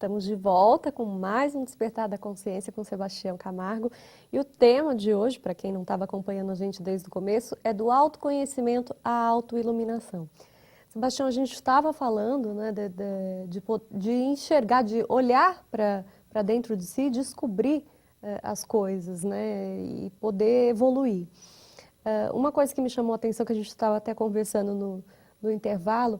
estamos de volta com mais um Despertar da Consciência com Sebastião Camargo. E o tema de hoje, para quem não estava acompanhando a gente desde o começo, é do autoconhecimento à autoiluminação. Sebastião, a gente estava falando, né, de enxergar, de olhar para dentro de si, descobrir as coisas, né, e poder evoluir. Uma coisa que me chamou a atenção, que a gente estava até conversando no intervalo,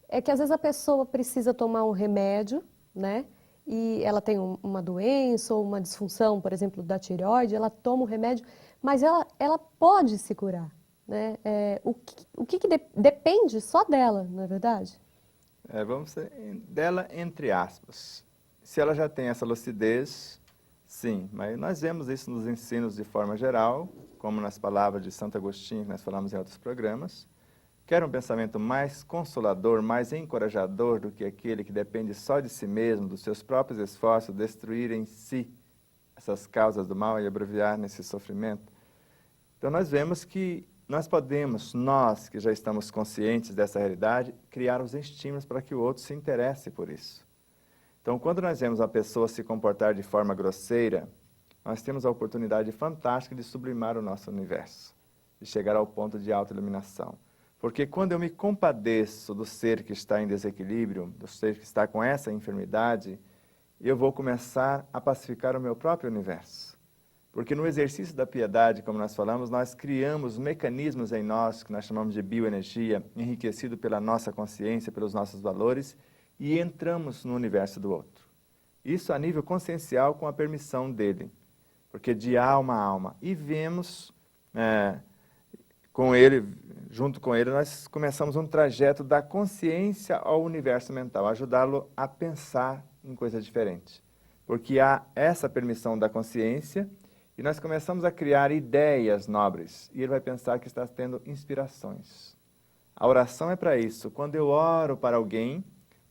é que às vezes a pessoa precisa tomar um remédio, né? E ela tem uma doença ou uma disfunção, por exemplo, da tireoide, ela toma o remédio, mas ela pode se curar, né? Depende só dela, não é verdade? Vamos ser dela entre aspas. Se ela já tem essa lucidez, sim, mas nós vemos isso nos ensinos de forma geral, como nas palavras de Santo Agostinho, que nós falamos em outros programas. Quer um pensamento mais consolador, mais encorajador do que aquele que depende só de si mesmo, dos seus próprios esforços, destruir em si essas causas do mal e abreviar nesse sofrimento? Então nós vemos que nós podemos, nós que já estamos conscientes dessa realidade, criar os estímulos para que o outro se interesse por isso. Então quando nós vemos a pessoa se comportar de forma grosseira, nós temos a oportunidade fantástica de sublimar o nosso universo, de chegar ao ponto de autoiluminação. Porque quando eu me compadeço do ser que está em desequilíbrio, do ser que está com essa enfermidade, eu vou começar a pacificar o meu próprio universo. Porque no exercício da piedade, como nós falamos, nós criamos mecanismos em nós, que nós chamamos de bioenergia, enriquecido pela nossa consciência, pelos nossos valores, e entramos no universo do outro. Isso a nível consciencial com a permissão dele. Porque de alma a alma. E vemos... junto com ele, nós começamos um trajeto da consciência ao universo mental, ajudá-lo a pensar em coisa diferente. Porque há essa permissão da consciência e nós começamos a criar ideias nobres. E ele vai pensar que está tendo inspirações. A oração é para isso. Quando eu oro para alguém,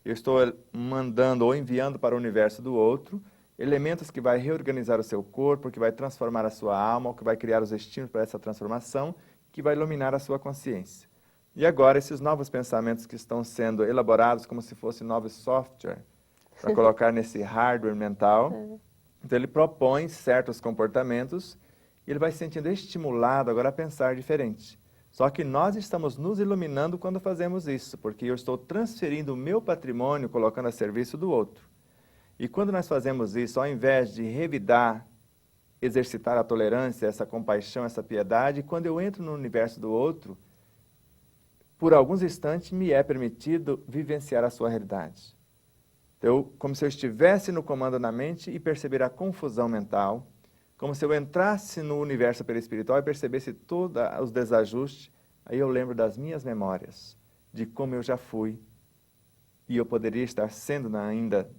eu estou mandando ou enviando para o universo do outro elementos que vai reorganizar o seu corpo, que vai transformar a sua alma, que vai criar os estímulos para essa transformação, que vai iluminar a sua consciência. E agora, esses novos pensamentos que estão sendo elaborados como se fossem novos software, para colocar nesse hardware mental, então ele propõe certos comportamentos e ele vai se sentindo estimulado agora a pensar diferente. Só que nós estamos nos iluminando quando fazemos isso, porque eu estou transferindo o meu patrimônio, colocando a serviço do outro. E quando nós fazemos isso, ao invés de revidar, exercitar a tolerância, essa compaixão, essa piedade, quando eu entro no universo do outro, por alguns instantes me é permitido vivenciar a sua realidade. Então, como se eu estivesse no comando na mente e perceber a confusão mental, como se eu entrasse no universo perispiritual e percebesse todos os desajustes, aí eu lembro das minhas memórias, de como eu já fui, e eu poderia estar sendo ainda,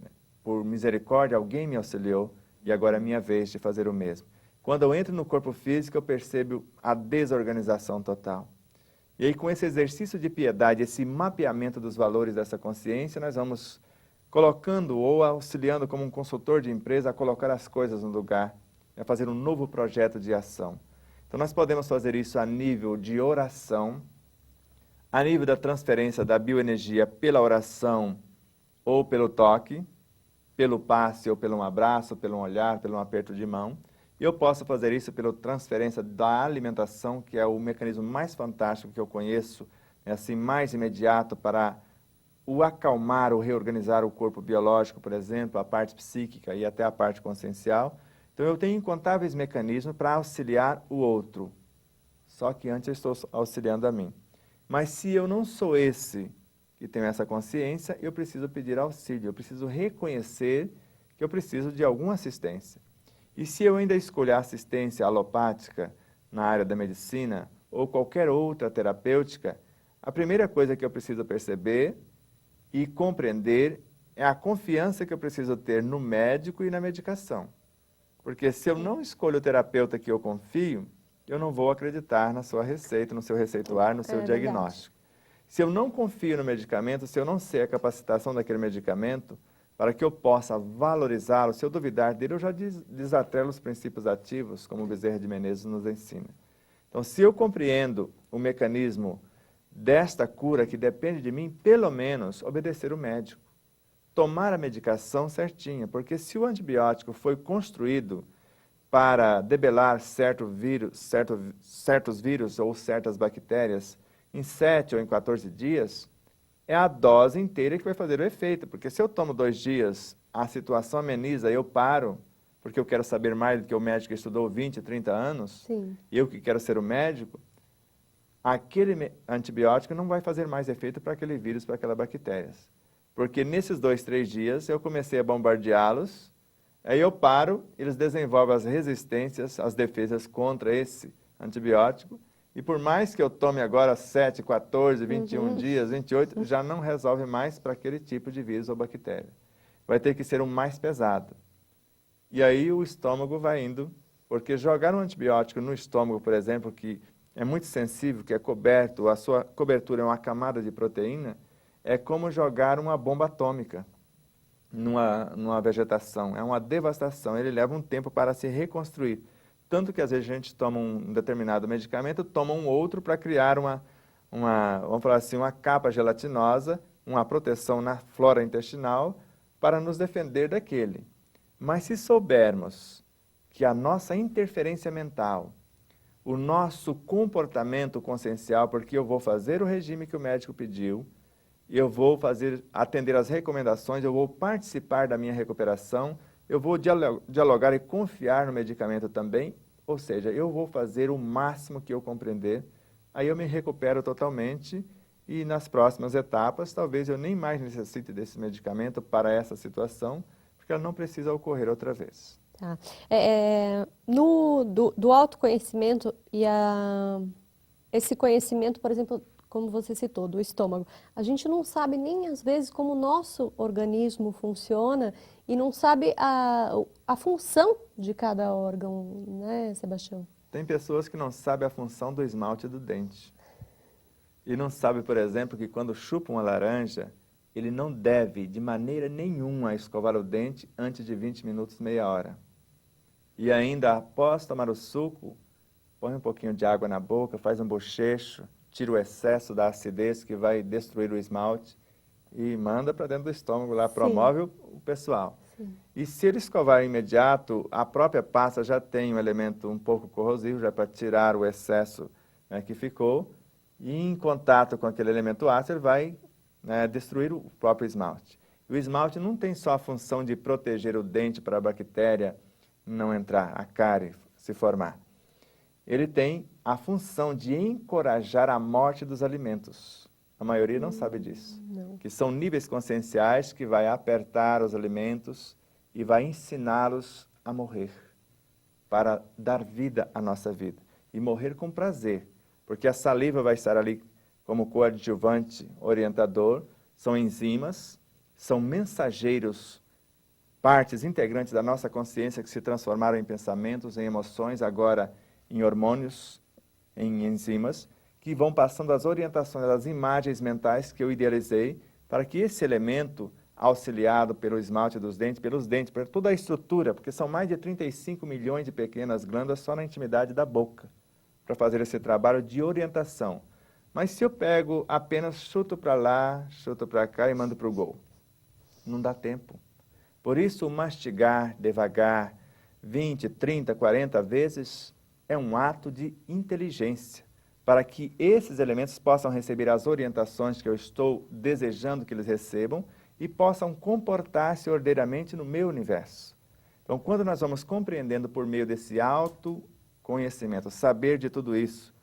por misericórdia, alguém me auxiliou, e agora é minha vez de fazer o mesmo. Quando eu entro no corpo físico, eu percebo a desorganização total. E aí, com esse exercício de piedade, esse mapeamento dos valores dessa consciência, nós vamos colocando ou auxiliando como um consultor de empresa a colocar as coisas no lugar, a fazer um novo projeto de ação. Então, nós podemos fazer isso a nível de oração, a nível da transferência da bioenergia pela oração ou pelo toque, pelo passe ou pelo um abraço, pelo um olhar, pelo um aperto de mão. E eu posso fazer isso pela transferência da alimentação, que é o mecanismo mais fantástico que eu conheço, assim, mais imediato para o acalmar, o reorganizar o corpo biológico, por exemplo, a parte psíquica e até a parte consciencial. Então eu tenho incontáveis mecanismos para auxiliar o outro. Só que antes eu estou auxiliando a mim. Mas se eu não sou esse que tenho essa consciência, eu preciso pedir auxílio, eu preciso reconhecer que eu preciso de alguma assistência. E se eu ainda escolher assistência alopática na área da medicina ou qualquer outra terapêutica, a primeira coisa que eu preciso perceber e compreender é a confiança que eu preciso ter no médico e na medicação. Porque se eu não escolho o terapeuta que eu confio, eu não vou acreditar na sua receita, no seu receituário, no seu diagnóstico. Se eu não confio no medicamento, se eu não sei a capacitação daquele medicamento, para que eu possa valorizá-lo, se eu duvidar dele, eu já desatrelo os princípios ativos, como o Bezerra de Menezes nos ensina. Então, se eu compreendo o mecanismo desta cura que depende de mim, pelo menos, obedecer o médico. tomar a medicação certinha, porque se o antibiótico foi construído para debelar certos vírus ou certas bactérias em 7 ou em 14 dias, é a dose inteira que vai fazer o efeito, porque se eu tomo 2 dias, a situação ameniza, eu paro, porque eu quero saber mais do que o médico que estudou 20, 30 anos, Sim. eu que quero ser o médico, aquele antibiótico não vai fazer mais efeito para aquele vírus, para aquelas bactérias. Porque nesses 2, 3 dias eu comecei a bombardeá-los, aí eu paro, eles desenvolvem as resistências, as defesas contra esse antibiótico, e por mais que eu tome agora 7, 14, 21 dias, 28, já não resolve mais para aquele tipo de vírus ou bactéria. Vai ter que ser um mais pesado. E aí o estômago vai indo, porque jogar um antibiótico no estômago, por exemplo, que é muito sensível, que é coberto, a sua cobertura é uma camada de proteína, é como jogar uma bomba atômica numa vegetação. É uma devastação, ele leva um tempo para se reconstruir. Tanto que às vezes a gente toma um determinado medicamento, toma um outro para criar vamos falar assim, uma capa gelatinosa, uma proteção na flora intestinal para nos defender daquele. Mas se soubermos que a nossa interferência mental, o nosso comportamento consciencial, porque eu vou fazer o regime que o médico pediu, eu vou atender às recomendações, eu vou participar da minha recuperação, eu vou dialogar e confiar no medicamento também, ou seja, eu vou fazer o máximo que eu compreender, aí eu me recupero totalmente e nas próximas etapas talvez eu nem mais necessite desse medicamento para essa situação, porque ela não precisa ocorrer outra vez. Tá. Do autoconhecimento e esse conhecimento, por exemplo, como você citou, do estômago, a gente não sabe nem às vezes como o nosso organismo funciona e não sabe a função de cada órgão, né, Sebastião? Tem pessoas que não sabem a função do esmalte do dente. E não sabem, por exemplo, que quando chupa uma laranja, ele não deve, de maneira nenhuma, escovar o dente antes de 20 minutos, meia hora. E ainda, após tomar o suco, põe um pouquinho de água na boca, faz um bochecho, tira o excesso da acidez que vai destruir o esmalte e manda para dentro do estômago lá, promove o pessoal. Sim. E se ele escovar imediato, a própria pasta já tem um elemento um pouco corrosivo, já para tirar o excesso, né, que ficou, e em contato com aquele elemento ácido, ele vai, né, destruir o próprio esmalte. E o esmalte não tem só a função de proteger o dente para a bactéria não entrar, a cárie se formar. Ele tem a função de encorajar a morte dos alimentos. A maioria não sabe disso. Não. Que são níveis conscienciais que vai apertar os alimentos e vai ensiná-los a morrer, para dar vida à nossa vida. E morrer com prazer, porque a saliva vai estar ali como coadjuvante orientador, são enzimas, são mensageiros, partes integrantes da nossa consciência que se transformaram em pensamentos, em emoções, agora em hormônios, em enzimas, que vão passando as orientações, as imagens mentais que eu idealizei, para que esse elemento, auxiliado pelo esmalte dos dentes, pelos dentes, por toda a estrutura, porque são mais de 35 milhões de pequenas glândulas só na intimidade da boca, para fazer esse trabalho de orientação. Mas se eu pego apenas chuto para lá, chuto para cá e mando para o gol, não dá tempo. Por isso, mastigar devagar, 20, 30, 40 vezes, é um ato de inteligência, para que esses elementos possam receber as orientações que eu estou desejando que eles recebam e possam comportar-se ordeiramente no meu universo. Então, quando nós vamos compreendendo por meio desse autoconhecimento, saber de tudo isso,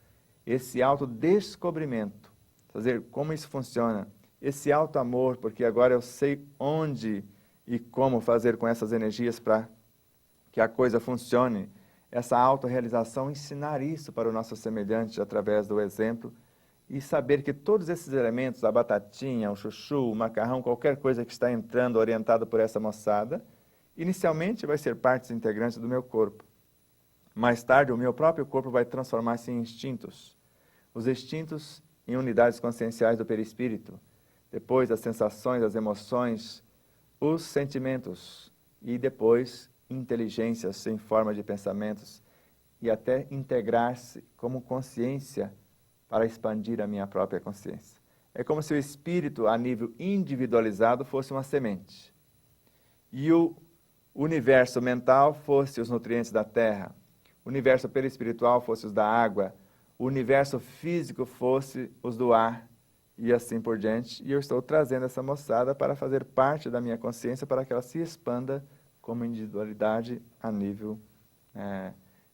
esse autodescobrimento, fazer como isso funciona, esse autoamor, porque agora eu sei onde e como fazer com essas energias para que a coisa funcione, essa autorrealização, ensinar isso para o nosso semelhante através do exemplo e saber que todos esses elementos, a batatinha, o chuchu, o macarrão, qualquer coisa que está entrando orientado por essa moçada, inicialmente vai ser partes integrantes do meu corpo. Mais tarde, o meu próprio corpo vai transformar-se em instintos. Os instintos em unidades conscienciais do perispírito. Depois, as sensações, as emoções, os sentimentos e depois inteligências em forma de pensamentos e até integrar-se como consciência para expandir a minha própria consciência. é como se o espírito, a nível individualizado, fosse uma semente. E o universo mental fosse os nutrientes da terra, o universo perispiritual fosse os da água, o universo físico fosse os do ar, e assim por diante. E eu estou trazendo essa moçada para fazer parte da minha consciência, para que ela se expanda como individualidade a nível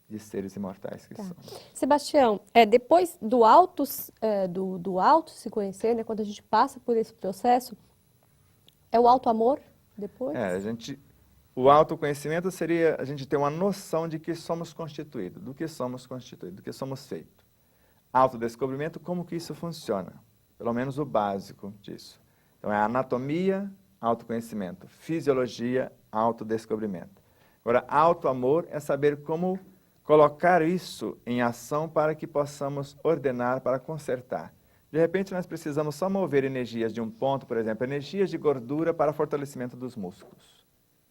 de seres imortais que são. Sebastião, depois do do auto se conhecer, né, quando a gente passa por esse processo, é o auto-amor depois? O autoconhecimento seria a gente ter uma noção de que somos constituídos, do que somos feitos. Autodescobrimento, como que isso funciona? Pelo menos o básico disso. Então, é anatomia, autoconhecimento. Fisiologia, autodescobrimento. Agora, autoamor é saber como colocar isso em ação para que possamos ordenar, para consertar. De repente, nós precisamos só mover energias de um ponto, por exemplo, energias de gordura para fortalecimento dos músculos.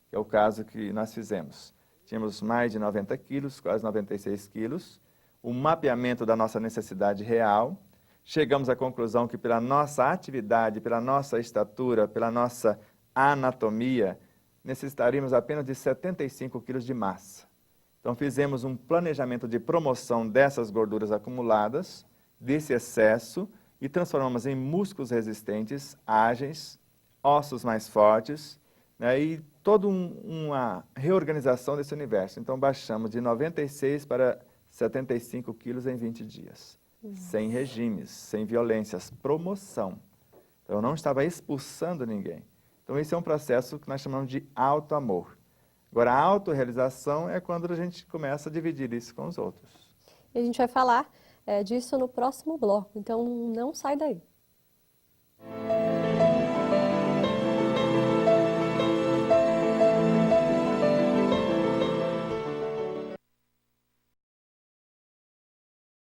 Que é o caso que nós fizemos. Tínhamos mais de 90 quilos, quase 96 quilos, o mapeamento da nossa necessidade real. Chegamos à conclusão que pela nossa atividade, pela nossa estatura, pela nossa anatomia, necessitaríamos apenas de 75 quilos de massa. Então fizemos um planejamento de promoção dessas gorduras acumuladas, desse excesso, e transformamos em músculos resistentes, ágeis, ossos mais fortes, né, e toda uma reorganização desse universo. Então baixamos de 96 para 75 quilos em 20 dias. Sem regimes, sem violências, promoção. Então, eu não estava expulsando ninguém. Então, esse é um processo que nós chamamos de autoamor. Agora, a autorrealização é quando a gente começa a dividir isso com os outros. E a gente vai falar disso no próximo bloco, então não sai daí.